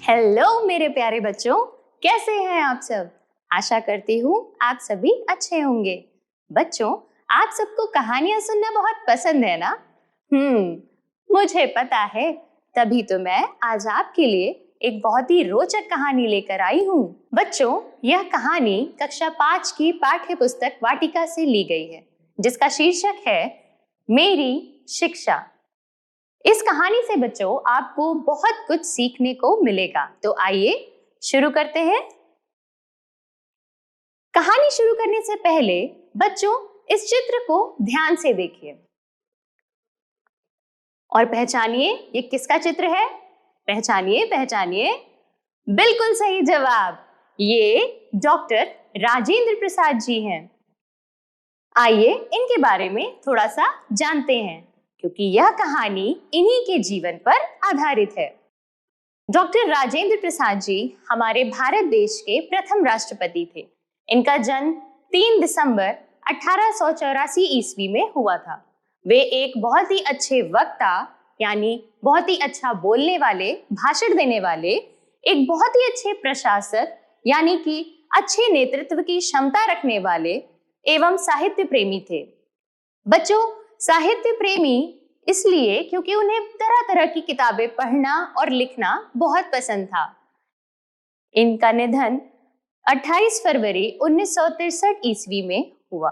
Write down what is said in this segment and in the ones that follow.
Hello मेरे प्यारे बच्चों, कैसे हैं आप सब। आशा करती हूँ आप सभी अच्छे होंगे। बच्चों, आप सबको कहानियां सुनना बहुत पसंद है ना? मुझे पता है, तभी तो मैं आज आपके लिए एक बहुत ही रोचक कहानी लेकर आई हूँ। बच्चों, यह कहानी कक्षा 5 की पाठ्य पुस्तक वाटिका से ली गई है, जिसका शीर्षक है मेरी शिक्षा। इस कहानी से बच्चों आपको बहुत कुछ सीखने को मिलेगा। तो आइए शुरू करते हैं। कहानी शुरू करने से पहले बच्चों इस चित्र को ध्यान से देखिए और पहचानिए ये किसका चित्र है। पहचानिए पहचानिए। बिल्कुल सही जवाब, ये डॉक्टर राजेंद्र प्रसाद जी हैं। आइए इनके बारे में थोड़ा सा जानते हैं, क्योंकि यह कहानी इन्हीं के जीवन पर आधारित है। डॉक्टर राजेंद्र प्रसाद जी हमारे भारत देश के प्रथम राष्ट्रपति थे। इनका जन्म 3 दिसंबर 1884 ईस्वी में हुआ था। वे एक बहुत ही अच्छे वक्ता, यानी बहुत ही अच्छा बोलने वाले, भाषण देने वाले, एक बहुत ही अच्छे प्रशासक, यानी कि अच्छे नेतृत्व की क्षमता रखने वाले एवं साहित्य प्रेमी थे। बच्चों, साहित्य प्रेमी इसलिए क्योंकि उन्हें तरह तरह की किताबें पढ़ना और लिखना बहुत पसंद था। इनका निधन 28 फरवरी 1963 ईस्वी में हुआ।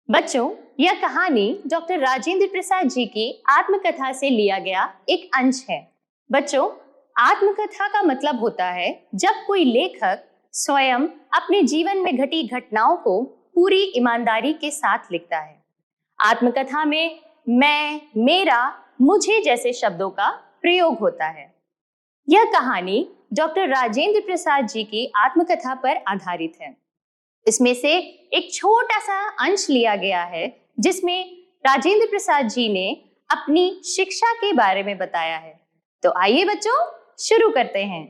बच्चों, यह कहानी डॉक्टर राजेंद्र प्रसाद जी की आत्मकथा से लिया गया एक अंश है। बच्चों, आत्मकथा का मतलब होता है जब कोई लेखक स्वयं अपने जीवन में घटी घटनाओं को पूरी ईमानदारी के साथ लिखता है। आत्मकथा में मैं, मेरा, मुझे जैसे शब्दों का प्रयोग होता है। यह कहानी डॉक्टर राजेंद्र प्रसाद जी की आत्मकथा पर आधारित है। इसमें से एक छोटा सा अंश लिया गया है, जिसमें राजेंद्र प्रसाद जी ने अपनी शिक्षा के बारे में बताया है। तो आइए बच्चों शुरू करते हैं।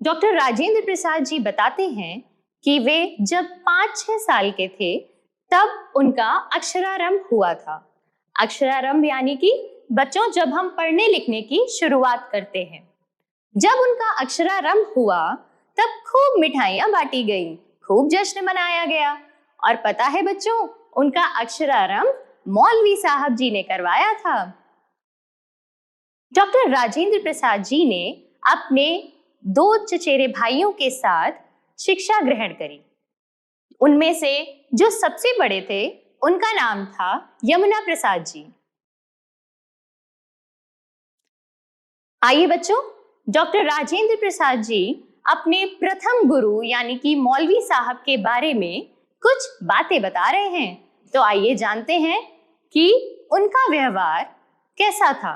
डॉक्टर राजेंद्र प्रसाद जी बताते हैं कि वे जब 5-6 साल के थे तब उनका अक्षरारंभ हुआ था। अक्षरारंभ यानी कि बच्चों जब हम पढ़ने लिखने की शुरुआत करते हैं। जब उनका अक्षरारंभ हुआ तब खूब मिठाइयां बांटी गईं, खूब जश्न मनाया गया। और पता है बच्चों, उनका अक्षरारंभ मौलवी साहब जी ने करवाया था। डॉक्टर राजेंद्र प्रसाद जी ने अपने 2 चचेरे भाइयों के साथ शिक्षा ग्रहण करी। उनमें से जो सबसे बड़े थे उनका नाम था यमुना प्रसाद जी। आइए बच्चों, डॉक्टर राजेंद्र प्रसाद जी अपने प्रथम गुरु यानी कि मौलवी साहब के बारे में कुछ बातें बता रहे हैं। तो आइए जानते हैं कि उनका व्यवहार कैसा था।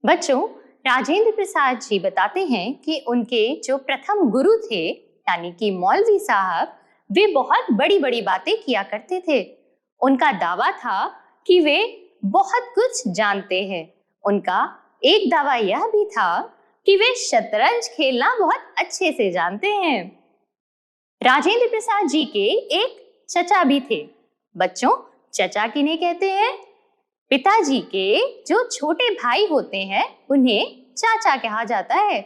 बच्चों, राजेंद्र प्रसाद जी बताते हैं कि उनके जो प्रथम गुरु थे यानी कि मौलवी साहब, वे बहुत बड़ी बड़ी बातें किया करते थे। उनका दावा था कि वे बहुत कुछ जानते हैं। उनका एक दावा यह भी था कि वे शतरंज खेलना बहुत अच्छे से जानते हैं। राजेंद्र प्रसाद जी के एक चचा भी थे। बच्चों, चचा किन्हें कहते हैं? पिताजी के जो छोटे भाई होते हैं उन्हें चाचा कहा जाता है।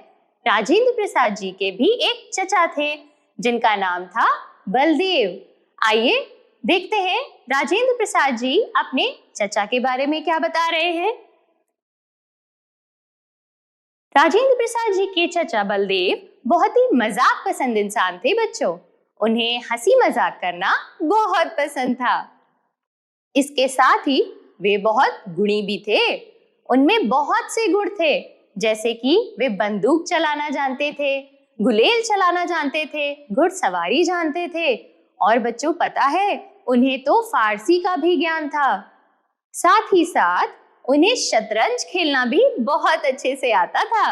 राजेंद्र प्रसाद जी के भी एक चचा थे जिनका नाम था बलदेव। आइए देखते हैं राजेंद्र प्रसाद जी अपने चचा के बारे में क्या बता रहे हैं। राजेंद्र प्रसाद जी के चचा बलदेव बहुत ही मजाक पसंद इंसान थे। बच्चों, उन्हें हंसी मजाक करना बहुत पसंद था। इसके साथ ही वे बहुत गुणी भी थे। उनमें बहुत से गुण थे, जैसे कि वे बंदूक चलाना जानते थे, गुलेल चलाना जानते थे, घुड़सवारी जानते थे और बच्चों पता है उन्हें तो फारसी का भी ज्ञान था। साथ ही साथ उन्हें शतरंज खेलना भी बहुत अच्छे से आता था।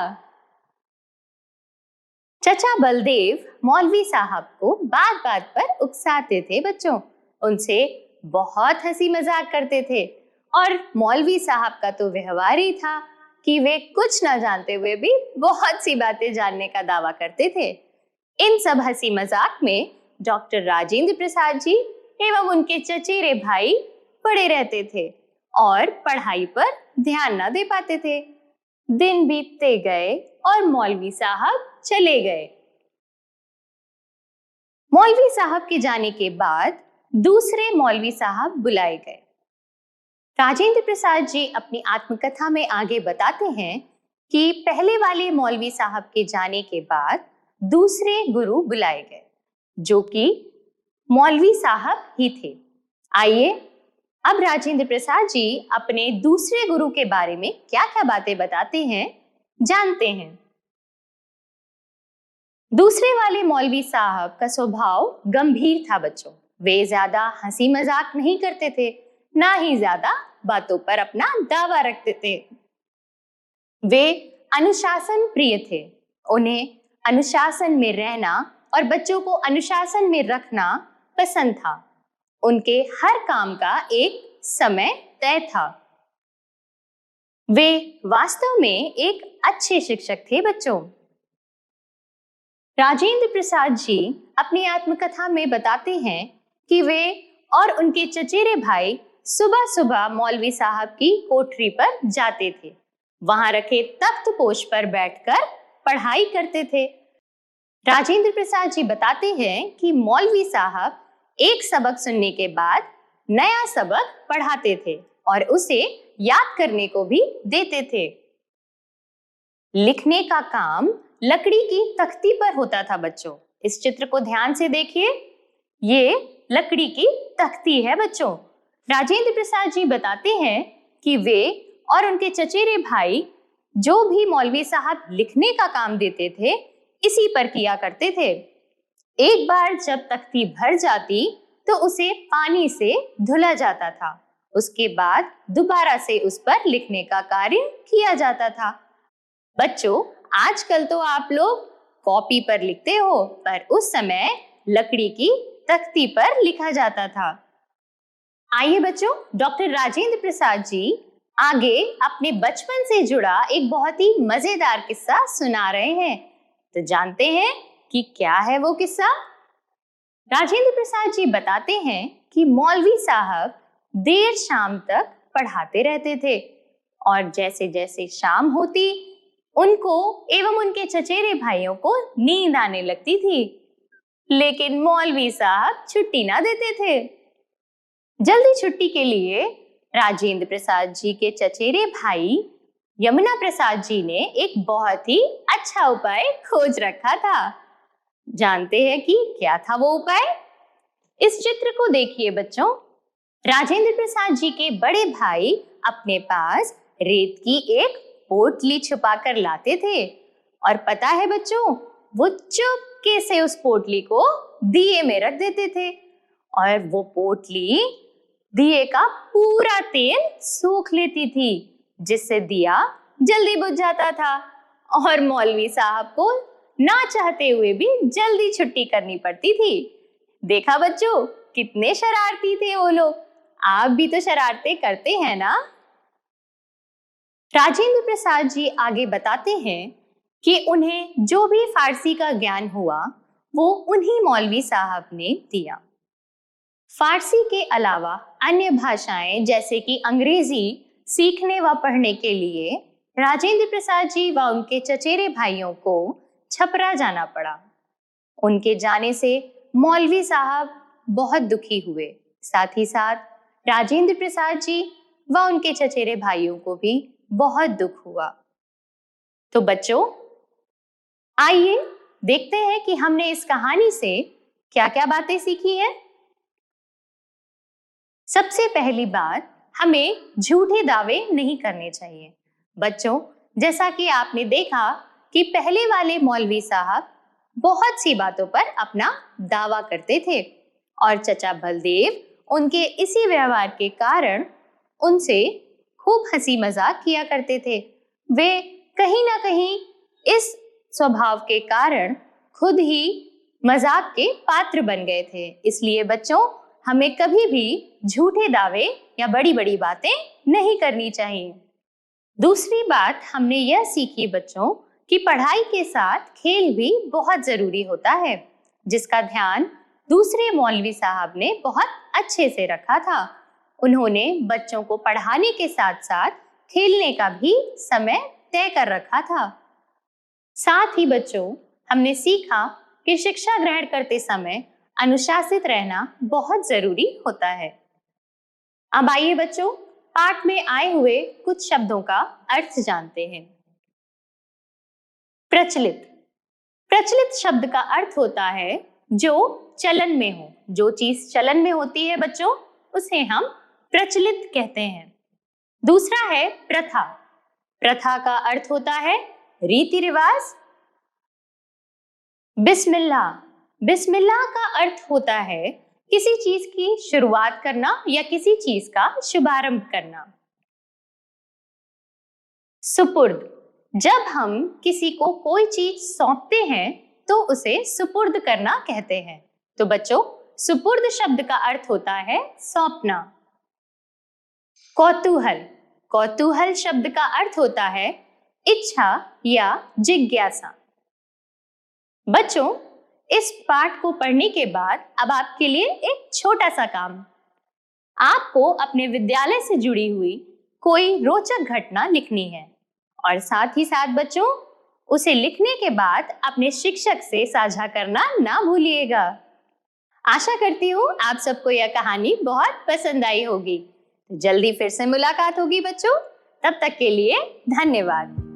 चचा बलदेव मौलवी साहब को बात बात पर उकसाते थे। बच्चों, उनसे बहुत हंसी मजाक करते थे और मौलवी साहब का तो व्यवहार ही था कि वे कुछ न जानते हुए भी बहुत सी बातें जानने का दावा करते थे। इन सब हंसी मजाक में डॉक्टर राजेंद्र प्रसाद जी एवं उनके चचेरे भाई पड़े रहते थे और पढ़ाई पर ध्यान न दे पाते थे। दिन बीतते गए और मौलवी साहब चले गए। मौलवी साहब के जाने के बाद दूसरे मौलवी साहब बुलाए गए। राजेंद्र प्रसाद जी अपनी आत्मकथा में आगे बताते हैं कि पहले वाले मौलवी साहब के जाने के बाद दूसरे गुरु बुलाए गए, जो कि मौलवी साहब ही थे। आइए अब राजेंद्र प्रसाद जी अपने दूसरे गुरु के बारे में क्या-क्या बातें बताते हैं, जानते हैं। दूसरे वाले मौलवी साहब का स्वभाव गंभीर था बच्चों। वे ज्यादा हंसी मजाक नहीं करते थे, ना ही ज्यादा बातों पर अपना दावा रखते थे। वे अनुशासन प्रिय थे। उन्हें अनुशासन में रहना और बच्चों को अनुशासन में रखना पसंद था। उनके हर काम का एक समय तय था। वे वास्तव में एक अच्छे शिक्षक थे बच्चों। राजेंद्र प्रसाद जी अपनी आत्मकथा में बताते हैं कि वे और उनके चचेरे भाई सुबह सुबह मौलवी साहब की कोठरी पर जाते थे। वहां रखे तख्त पोश पर बैठकर पढ़ाई करते थे। राजेंद्र प्रसाद जी बताते हैं कि मौलवी साहब एक सबक सुनने के बाद नया सबक पढ़ाते थे और उसे याद करने को भी देते थे। लिखने का काम लकड़ी की तख्ती पर होता था बच्चों। इस चित्र को ध्यान से देखिए, ये लकड़ी की तख्ती है बच्चों। राजेंद्र प्रसाद जी बताते हैं कि वे और उनके चचेरे भाई जो भी मौलवी साहब लिखने का काम देते थे, इसी पर किया करते थे। एक बार जब तख्ती भर जाती तो उसे पानी से धुला जाता था। उसके बाद दोबारा से उस पर लिखने का कार्य किया जाता था। बच्चों, आजकल तो आप लोग कॉपी पर लिखते हो, पर उस समय लकड़ी की तख्ती पर लिखा जाता था। आइए बच्चों, डॉक्टर राजेंद्र प्रसाद जी आगे अपने बचपन से जुड़ा एक बहुत ही मजेदार किस्सा सुना रहे हैं। तो जानते हैं कि क्या है वो किस्सा। राजेंद्र प्रसाद जी बताते हैं कि मौलवी साहब देर शाम तक पढ़ाते रहते थे और जैसे जैसे शाम होती उनको एवं उनके चचेरे भाइयों को नींद आने लगती थी, लेकिन मौलवी साहब छुट्टी ना देते थे। जल्दी छुट्टी के लिए राजेंद्र प्रसाद जी के चचेरे भाई यमुना प्रसाद जी ने एक बहुत ही अच्छा उपाय खोज रखा था। जानते हैं कि क्या था वो उपाय? इस चित्र को देखिए बच्चों। राजेंद्र प्रसाद जी के बड़े भाई अपने पास रेत की एक पोटली छुपा कर लाते थे और पता है बच्चों, वो चुपके से उस पोटली को दिए में रख देते थे और वो पोटली दिए का पूरा तेल सोख लेती थी, जिससे दिया जल्दी बुझ जाता था और मौलवी साहब को ना चाहते हुए भी जल्दी छुट्टी करनी पड़ती थी। देखा बच्चों, कितने शरारती थे वो लोग। आप भी तो शरारतें करते हैं ना। राजेंद्र प्रसाद जी आगे बताते हैं कि उन्हें जो भी फारसी का ज्ञान हुआ वो उन्हीं मौलवी साहब ने दिया। फारसी के अलावा अन्य भाषाएं जैसे कि अंग्रेजी सीखने व पढ़ने के लिए राजेंद्र प्रसाद जी व उनके चचेरे भाइयों को छपरा जाना पड़ा। उनके जाने से मौलवी साहब बहुत दुखी हुए। साथ ही साथ राजेंद्र प्रसाद जी व उनके चचेरे भाइयों को भी बहुत दुख हुआ। तो बच्चों, आइए देखते हैं कि हमने इस कहानी से क्या-क्या बातें सीखी हैं। सबसे पहली बात, हमें झूठे दावे नहीं करने चाहिए। बच्चों, जैसा कि आपने देखा कि पहले वाले मौलवी साहब बहुत सी बातों पर अपना दावा करते थे और चचा बलदेव उनके इसी व्यवहार के कारण उनसे खूब हंसी मजाक किया करते थे। वे कहीं ना कहीं इस स्वभाव के कारण खुद ही मजाक के पात्र बन गए थे। इसलिए बच्चों, हमें कभी भी झूठे दावे या बड़ी बड़ी बातें नहीं करनी चाहिए। दूसरी बात हमने यह सीखी बच्चों कि पढ़ाई के साथ खेल भी बहुत जरूरी होता है, जिसका ध्यान दूसरे मौलवी साहब ने बहुत अच्छे से रखा था। उन्होंने बच्चों को पढ़ाने के साथ साथ खेलने का भी समय तय कर रखा था। साथ ही बच्चों, हमने सीखा कि शिक्षा ग्रहण करते समय अनुशासित रहना बहुत जरूरी होता है। अब आइए बच्चों, पाठ में आए हुए कुछ शब्दों का अर्थ जानते हैं। प्रचलित। प्रचलित शब्द का अर्थ होता है जो चलन में हो। जो चीज चलन में होती है बच्चों, उसे हम प्रचलित कहते हैं। दूसरा है प्रथा। प्रथा का अर्थ होता है रीति रिवाज। बिस्मिल्लाह। बिस्मिल्लाह का अर्थ होता है किसी चीज की शुरुआत करना या किसी चीज का शुभारंभ करना। सुपुर्द। जब हम किसी को कोई चीज सौंपते हैं तो उसे सुपुर्द करना कहते हैं। तो बच्चों, सुपुर्द शब्द का अर्थ होता है सौंपना। कौतूहल। कौतूहल शब्द का अर्थ होता है इच्छा या जिज्ञासा। बच्चों, इस पाठ को पढ़ने के बाद अब आपके लिए एक छोटा सा काम। आपको अपने विद्यालय से जुड़ी हुई कोई रोचक घटना लिखनी है और साथ ही साथ बच्चों, उसे लिखने के बाद अपने शिक्षक से साझा करना ना भूलिएगा। आशा करती हूँ आप सबको यह कहानी बहुत पसंद आई होगी। जल्दी फिर से मुलाकात होगी बच्चों। तब तक के लिए धन्यवाद।